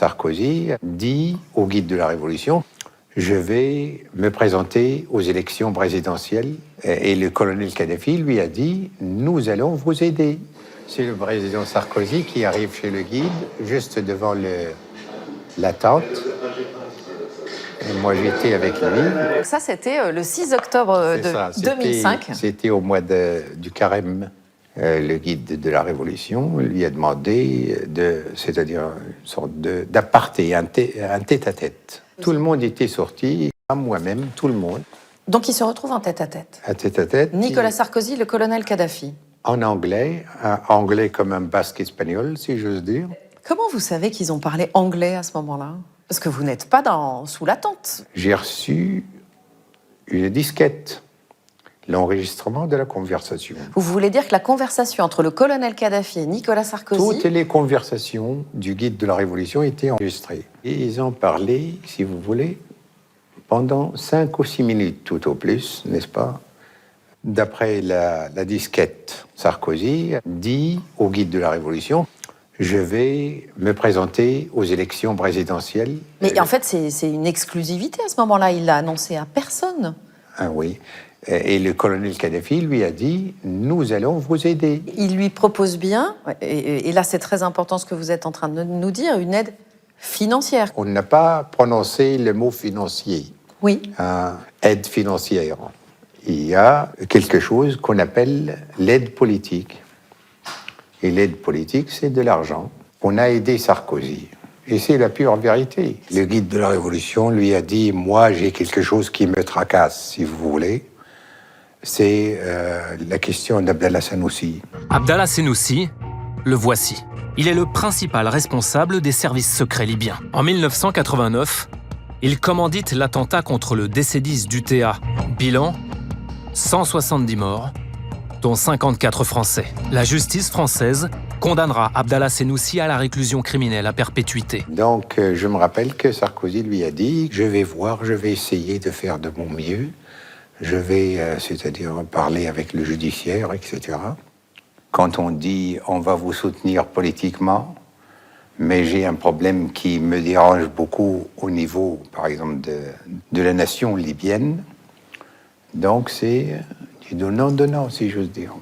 Sarkozy dit au guide de la Révolution « Je vais me présenter aux élections présidentielles ». Et le colonel Kadhafi lui a dit « Nous allons vous aider ». C'est le président Sarkozy qui arrive chez le guide, juste devant la tente. Et moi, j'étais avec lui. Ça, c'était le 6 octobre 2005. C'était au mois du carême. Le guide de la Révolution lui a demandé, c'est-à-dire une sorte d'aparté, un tête-à-tête. Tout le monde était sorti, moi-même, tout le monde. Donc, ils se retrouvent en tête-à-tête. Un tête-à-tête. Nicolas Sarkozy, le colonel Kadhafi. En anglais, un anglais comme un basque espagnol, si j'ose dire. Comment vous savez qu'ils ont parlé anglais à ce moment-là? Parce que vous n'êtes pas sous la tente. J'ai reçu une disquette. L'enregistrement de la conversation. Vous voulez dire que la conversation entre le colonel Kadhafi et Nicolas Sarkozy... Toutes les conversations du guide de la Révolution étaient enregistrées. Et ils ont parlé, si vous voulez, pendant 5 ou 6 minutes tout au plus, n'est-ce pas? D'après la disquette, Sarkozy dit au guide de la Révolution « Je vais me présenter aux élections présidentielles ». Mais en fait, c'est une exclusivité à ce moment-là. Il l'a annoncé à personne. Ah oui. Et le colonel Kadhafi lui a dit « Nous allons vous aider ». Il lui propose bien, et là c'est très important ce que vous êtes en train de nous dire, une aide financière. On n'a pas prononcé le mot financier. Oui. Aide financière. Il y a quelque chose qu'on appelle l'aide politique. Et l'aide politique, c'est de l'argent. On a aidé Sarkozy. Et c'est la pure vérité. Le guide de la Révolution lui a dit « Moi, j'ai quelque chose qui me tracasse, si vous voulez. » C'est la question d'Abdallah Senoussi. Abdallah Senoussi, le voici. Il est le principal responsable des services secrets libyens. En 1989, il commandite l'attentat contre le DC-10 d'UTA. Bilan, 170 morts, dont 54 Français. La justice française condamnera Abdallah Senoussi à la réclusion criminelle à perpétuité. Donc, je me rappelle que Sarkozy lui a dit « Je vais voir, je vais essayer de faire de mon mieux. Je vais, c'est-à-dire, parler avec le judiciaire, etc. » Quand on dit « On va vous soutenir politiquement », mais j'ai un problème qui me dérange beaucoup au niveau, par exemple, de la nation libyenne. Donc, c'est du donnant-donnant, si j'ose dire.